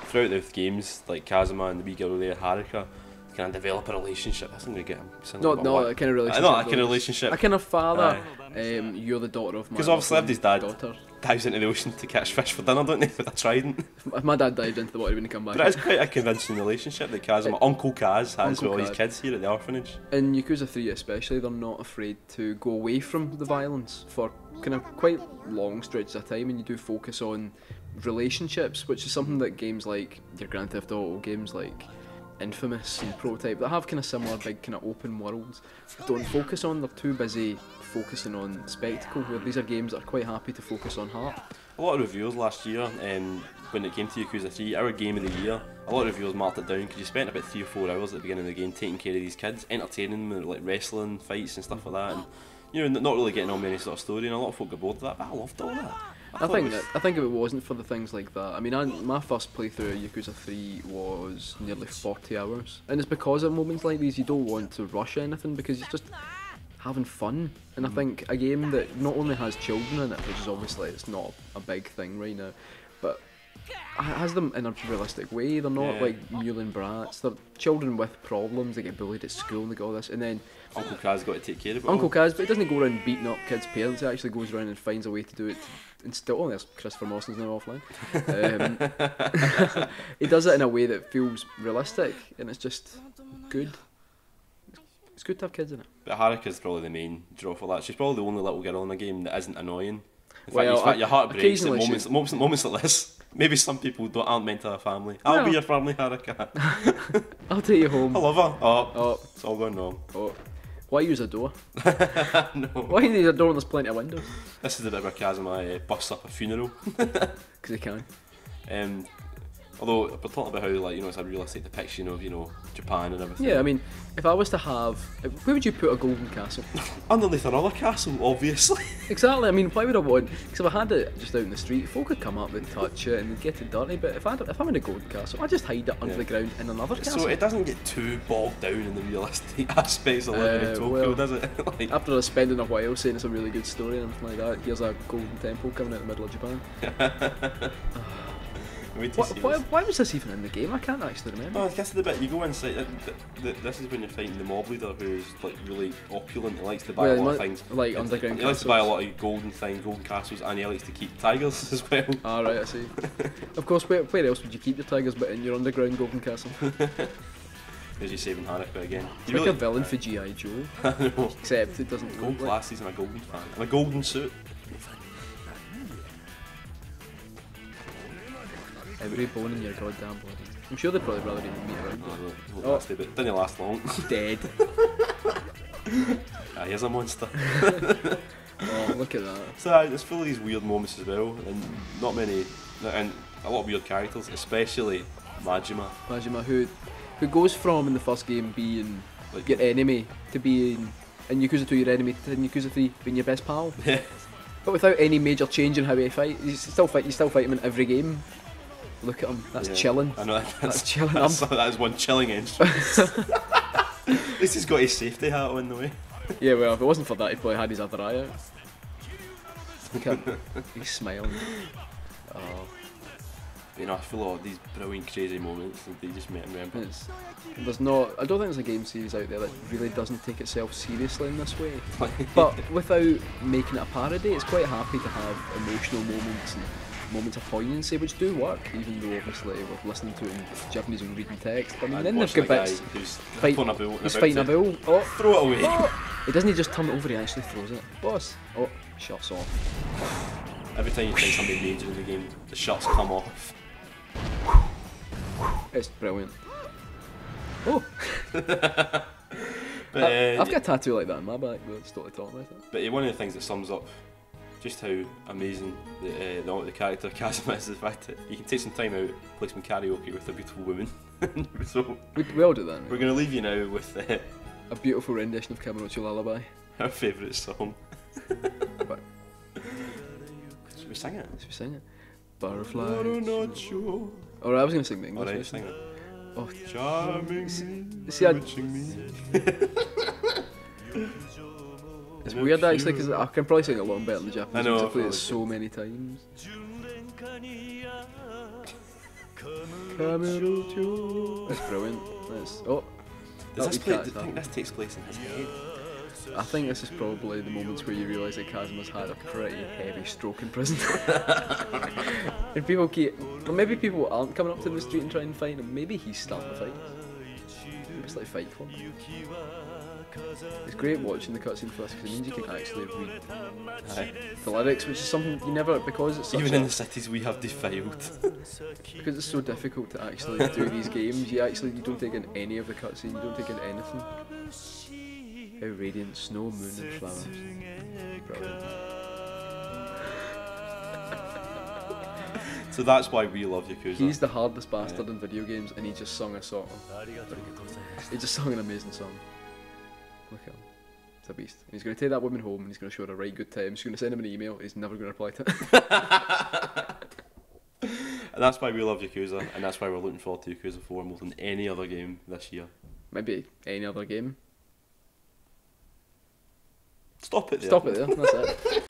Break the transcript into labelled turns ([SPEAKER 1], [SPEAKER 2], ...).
[SPEAKER 1] Throughout the games, like Kazuma and the wee girl there, Haruka, kind of develop a relationship. That's not going to get him.
[SPEAKER 2] Not that kind of relationship.
[SPEAKER 1] Not that kind of relationship.
[SPEAKER 2] A kind of father, you're the daughter of my
[SPEAKER 1] Because obviously everybody's dad
[SPEAKER 2] daughter.
[SPEAKER 1] dives into the ocean to catch fish for dinner, don't they, with a trident.
[SPEAKER 2] If my dad dived into the water when he come back.
[SPEAKER 1] But it is quite a convincing relationship that Kazuma, Uncle Kaz, has with all his kids here at the orphanage.
[SPEAKER 2] In Yakuza 3 especially, they're not afraid to go away from the violence for kind of quite long stretches of time, and you do focus on relationships, which is something that games like your Grand Theft Auto, games like Infamous and Prototype that have kind of similar big kind of open worlds don't focus on. They're too busy focusing on spectacle, where these are games that are quite happy to focus on heart.
[SPEAKER 1] A lot of reviewers last year, when it came to Yakuza 3, our game of the year, a lot of reviewers marked it down because you spent about 3 or 4 hours at the beginning of the game taking care of these kids, entertaining them with like wrestling, fights and stuff like that, and you know, not really getting on with any sort of story, and a lot of folk got bored of that, but I loved all that.
[SPEAKER 2] I think if it wasn't for the things like that, I mean, my first playthrough of Yakuza 3 was nearly 40 hours, and it's because of moments like these you don't want to rush anything because it's just having fun. And I think a game that not only has children in it, which is obviously it's not a big thing right now, but has them in a realistic way. They're not like mewling brats. They're children with problems. They get bullied at school and they get all this, and then
[SPEAKER 1] Uncle Kaz got to take care of it.
[SPEAKER 2] Uncle Kaz, but he doesn't go around beating up kids' parents. He actually goes around and finds a way to do it. And still, there's Christopher Mawson's now offline. He does it in a way that feels realistic, and it's just good. It's good to have kids in it.
[SPEAKER 1] But Haruka's probably the main draw for that. She's probably the only little girl in the game that isn't annoying. In fact, your heart breaks at moments like this. Maybe some people aren't meant to have a family. I'll be your family, Haruka.
[SPEAKER 2] I'll take you home.
[SPEAKER 1] I love her. Oh, it's all going wrong.
[SPEAKER 2] Oh. Why use a door?
[SPEAKER 1] No.
[SPEAKER 2] Why use a door when there's plenty of windows?
[SPEAKER 1] This is the bit where Kazuma busts up a funeral.
[SPEAKER 2] Because he can.
[SPEAKER 1] Although we're talking about how, like, you know, it's a realistic depiction of, you know, Japan and everything.
[SPEAKER 2] Yeah, I mean, if I was to have, where would you put a golden castle?
[SPEAKER 1] Underneath another castle, obviously.
[SPEAKER 2] Exactly. I mean, why would I want? Because if I had it just out in the street, folk would come up and touch it and they'd get it dirty. But if I'm in a golden castle, I just hide it under the ground in another castle.
[SPEAKER 1] So it doesn't get too bogged down in the realistic aspects of living in Tokyo, does it?
[SPEAKER 2] Like, after spending a while saying it's a really good story and everything like that, here's a golden temple coming out in the middle of Japan. Why was this even in the game? I can't actually remember.
[SPEAKER 1] Oh, I guess the bit you go inside. This is when you're fighting the mob leader, who's like really opulent. He likes to buy a lot of things,
[SPEAKER 2] like underground.
[SPEAKER 1] He likes to buy a lot of golden castles, and he likes to keep tigers as well.
[SPEAKER 2] Ah, right, I see. Of course, where else would you keep your tigers but in your underground golden castle?
[SPEAKER 1] There's you saving Haruka again.
[SPEAKER 2] He's like a villain for G.I. Joe.
[SPEAKER 1] I know.
[SPEAKER 2] Except it doesn't.
[SPEAKER 1] Gold glasses and a golden fan and a golden suit.
[SPEAKER 2] Every bone in your goddamn body. I'm sure they'd probably rather even meet around.
[SPEAKER 1] But didn't last long.
[SPEAKER 2] Dead.
[SPEAKER 1] Here's a monster.
[SPEAKER 2] Oh, look at that.
[SPEAKER 1] So it's full of these weird moments as well, and not many, and a lot of weird characters, especially Majima.
[SPEAKER 2] Majima, who goes from in the first game being like your enemy to being in Yakuza 2 your enemy to in Yakuza 3 being your best pal.
[SPEAKER 1] Yeah.
[SPEAKER 2] But without any major change in how he fight, you still fight him in every game. Look at him, that's chilling.
[SPEAKER 1] I know,
[SPEAKER 2] that's chilling.
[SPEAKER 1] That is one chilling entrance. At least he's got his safety hat on the way.
[SPEAKER 2] Yeah, well, if it wasn't for that, he'd probably had his other eye out. Look at him, he's smiling. Oh.
[SPEAKER 1] You know, I feel all these brilliant, crazy moments that they just make him remember.
[SPEAKER 2] I don't think there's a game series out there that really doesn't take itself seriously in this way. But without making it a parody, it's quite happy to have emotional moments and moments of poignancy which do work, even though obviously we're listening to it in Japanese and reading text. I mean, then they've got bits. He's fighting a bull. Oh,
[SPEAKER 1] throw it away.
[SPEAKER 2] Oh. He doesn't just turn it over, he actually throws it. Boss. Oh, shuts off.
[SPEAKER 1] Every time you find somebody major in the game, the shuts come off.
[SPEAKER 2] It's brilliant. Oh!
[SPEAKER 1] But,
[SPEAKER 2] I've got a tattoo like that on my back, but it's totally talking about it.
[SPEAKER 1] But one of the things that sums up just how amazing the character Kazuma is the fact that you can take some time out, play some karaoke with a beautiful woman. So
[SPEAKER 2] we all do that. Right?
[SPEAKER 1] We're going to leave you now with
[SPEAKER 2] a beautiful rendition of Kamurocho Lullaby.
[SPEAKER 1] Our favourite song.
[SPEAKER 2] But
[SPEAKER 1] should we sing it?
[SPEAKER 2] Should we sing it? Butterflies. Alright, I was going to sing the English.
[SPEAKER 1] Alright, sing it.
[SPEAKER 2] Oh,
[SPEAKER 1] charming.
[SPEAKER 2] See, it's weird actually because I can probably sing it a lot better than the Japanese.
[SPEAKER 1] I know.
[SPEAKER 2] I've played it so many times. Camerucho. That's brilliant. That's
[SPEAKER 1] Do you think this takes place in his head?
[SPEAKER 2] I think this is probably the moments where you realise that Kazuma's had a pretty heavy stroke in prison. And people or maybe people aren't coming up to the street and trying to fight him. Maybe he's starting to fight. Maybe it's like Fight Club. It's great watching the cutscene for this because it means you can actually read the lyrics, which is something you never, because it's such
[SPEAKER 1] even in the cities we have defiled.
[SPEAKER 2] Because it's so difficult to actually do these games, you don't take in any of the cutscene, you don't take in anything. How radiant, snow, moon and flowers. Brilliant.
[SPEAKER 1] So that's why we love Yakuza.
[SPEAKER 2] He's the hardest bastard in video games and he just sung a song. He just sung an amazing song. Look at him. It's a beast. And he's going to take that woman home and he's going to show her a right good time. She's going to send him an email and he's never going to reply to it.
[SPEAKER 1] And that's why we love Yakuza, and that's why we're looking forward to Yakuza 4 more than any other game this year.
[SPEAKER 2] Maybe any other game.
[SPEAKER 1] Stop it there.
[SPEAKER 2] Stop it there, that's it.